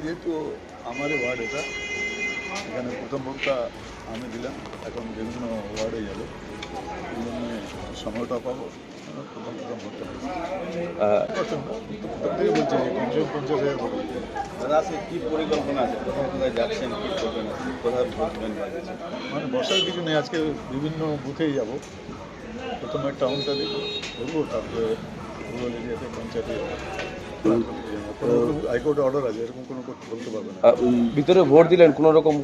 যেহেতু আমারই ওয়ার্ড এটা, এখানে প্রথম ভোটটা আমি দিলাম, এখন বিভিন্ন ওয়ার্ডে যাবে, এই জন্য সময়টা পাবো। প্রথম ভোটটা প্রত্যেকে বলছে যে 50,000 ভোট। দাদা আছে কী পরিকল্পনা আছে, কোথায় কোথায় যাচ্ছেন, কী করবেন, কোথায় ভোটবেন? মানে বসার কিছু নেই, আজকে বিভিন্ন বুথেই যাব। প্রথমে টাউনটা দেখবো, তারপরে রুরাল এরিয়াতে পঞ্চায়েতে যাবো। হাইকোর্টে অর্ডার আছে, এরকম কোনো বলতে পারবে না। ভিতরে ভোট দিলেন কোনো রকম?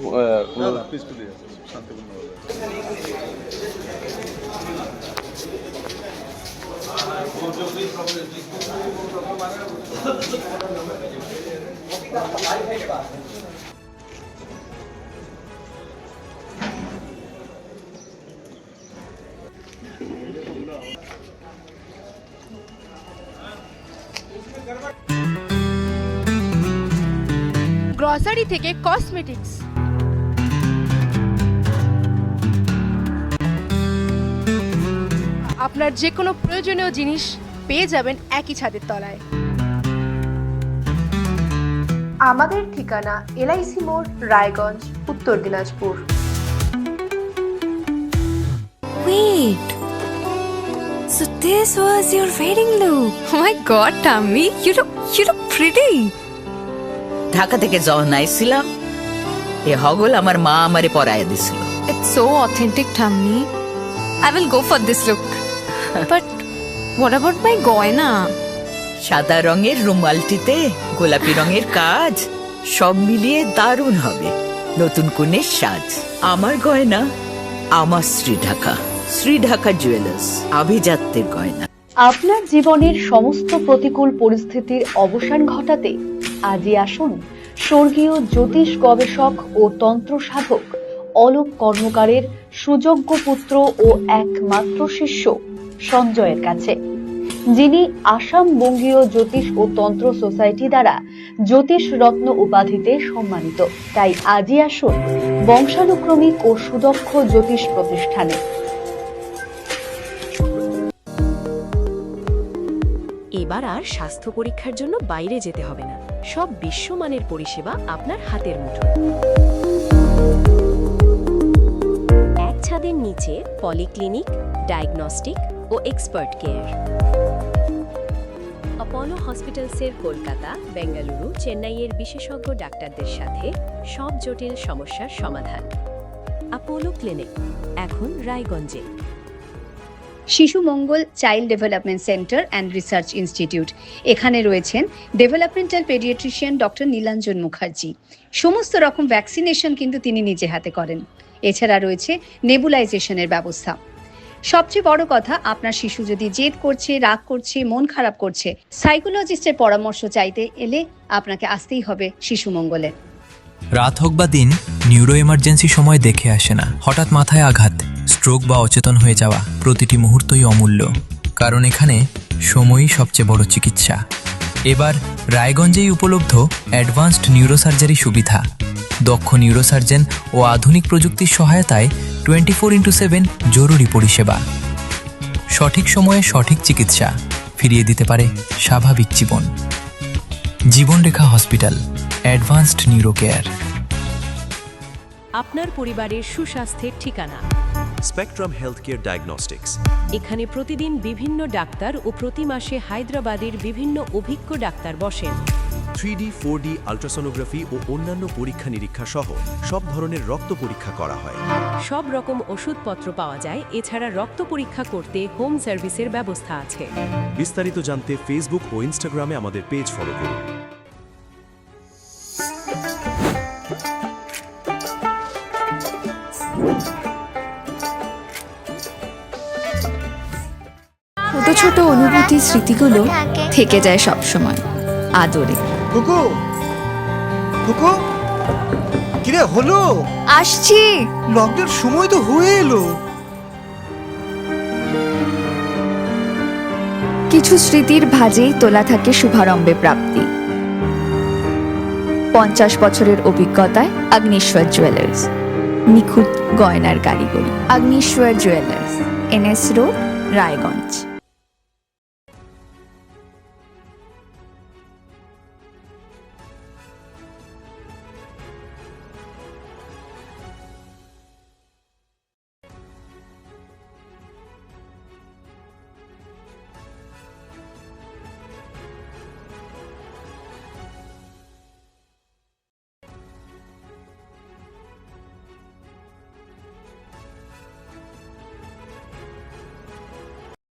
পিসফুলি আছে, শান্তিপূর্ণভাবে। গ্রসারি থেকে কসমেটিক্স, আপনার যে কোনো প্রয়োজনীয় জিনিস পেয়ে যাবেন একই ছাদের তলায়। আমাদের ঠিকানা এলআইসি মোড়, রায়গঞ্জ, উত্তর Dinajpur. Wait. So this was your wedding look. Oh my god, Tammy, you look pretty. Dhaka থেকে যখন আইছিলাম এ হগল আমার মা আমারে পরায় দিছিল। It's so authentic, Tammy. I will go for this look. But what about my goina? সাদা রঙের রুমালটিতে গোলাপি রঙের কাজ, সব মিলিয়ে দারুণ হবে নতুন কনের সাজ। আমার গয়না আমার শ্রী ঢাকা জুয়েলার্স, আভিজাত্যের গয়না। আপনার জীবনের সমস্ত প্রতিকূল পরিস্থিতির অবসান ঘটাতে আজই আসুন স্বর্গীয় জ্যোতিষ গবেষক ও তন্ত্র সাধক অলোক কর্মকারের সুযোগ্য পুত্র ও একমাত্র শিষ্য সঞ্জয়ের কাছে, যিনি আসাম বঙ্গীয় জ্যোতিষ ও তন্ত্র সোসাইটি দ্বারা জ্যোতিষ রত্ন উপাধিতে সম্মানিত। তাই আজই আসুন বংশানুক্রমিক ও সুদক্ষ জ্যোতিষ প্রতিষ্ঠানে। এবার আর স্বাস্থ্য পরীক্ষার জন্য বাইরে যেতে হবে না, সব বিশ্বমানের পরিষেবা আপনার হাতের মুঠোয়। এক ছাদের নিচে পলিক্লিনিক, ডায়াগনস্টিক ও এক্সপার্ট কেয়ার। অপোলো হসপিটালসের কলকাতা, বেঙ্গালুরু, চেন্নাইয়ের বিশেষজ্ঞ ডাক্তারদের সাথে সব জটিল সমস্যার সমাধান। অপোলো ক্লিনিক এখন রায়গঞ্জে। Shishu Mangal child development centre and research institute, এখানে রয়েছেন developmental paediatrician doctor Nilanjan Mukherjee. সমস্ত রকম ভ্যাকসিনেশন কিন্তু তিনি নিজে হাতে করেন। এছাড়া রয়েছে নেবুলাইজেশনের ব্যবস্থা। সবচেয়ে বড় কথা, আপনার শিশু যদি জেদ করছে, রাগ করছে, মন খারাপ করছে, সাইকোলজিস্টের পরামর্শ চাইতে এলে আপনাকে আসতেই হবে শিশু মঙ্গলে। রাত হোক বা দিন, নিউরো এমার্জেন্সি সময় দেখে আসে না। হঠাৎ মাথায় আঘাত, স্ট্রোক বা অচেতন হয়ে যাওয়া, প্রতিটি মুহূর্তই অমূল্য, কারণ এখানে সময়ই সবচেয়ে বড় চিকিৎসা। এবার রায়গঞ্জেই উপলব্ধ অ্যাডভান্সড নিউরোসার্জারি সুবিধা। দক্ষ নিউরোসার্জন ও আধুনিক প্রযুক্তির সহায়তায় 24x7 জরুরি পরিষেবা। সঠিক সময়ে সঠিক চিকিৎসা ফিরিয়ে দিতে পারে স্বাভাবিক জীবন। জীবনরেখা হসপিটাল, অ্যাডভান্সড নিউরো কেয়ার। আপনার পরিবারের সুস্বাস্থ্যের ঠিকানা স্পেকট্রাম হেলথকেয়ার ডায়াগনস্টিক্স। এখানে প্রতিদিন বিভিন্ন ডাক্তার ও প্রতি মাসে হায়দ্রাবাদের বিভিন্ন অভিজ্ঞ ডাক্তার বসেন। 3D, 4D আল্ট্রাসোনোগ্রাফি ও অন্যান্য পরীক্ষা নিরীক্ষা সহ সব ধরনের রক্ত পরীক্ষা করা হয়। সব রকম ওষুধপত্র পাওয়া যায়। এছাড়া রক্ত পরীক্ষা করতে হোম সার্ভিসের ব্যবস্থা আছে। বিস্তারিত জানতে ফেসবুক ও ইনস্টাগ্রামে আমাদের পেজ ফলো করুন। ছোট অনুভূতির স্মৃতিগুলো থেকে যায় সব সময় আদরে। কুকু কুকু কিরে হলো? আসছি। লকডাউন সময় তো হয়ে এলো। কিছু স্মৃতির ভাজেই তোলা থাকে শুভারম্ভে প্রাপ্তি। 50 বছরের অভিজ্ঞতায় আগ্নেশ্বর জুয়েলার্স, নিখুঁত গয়নার কারিগরি। Agneshwar jewellers, NS road, Raiganj.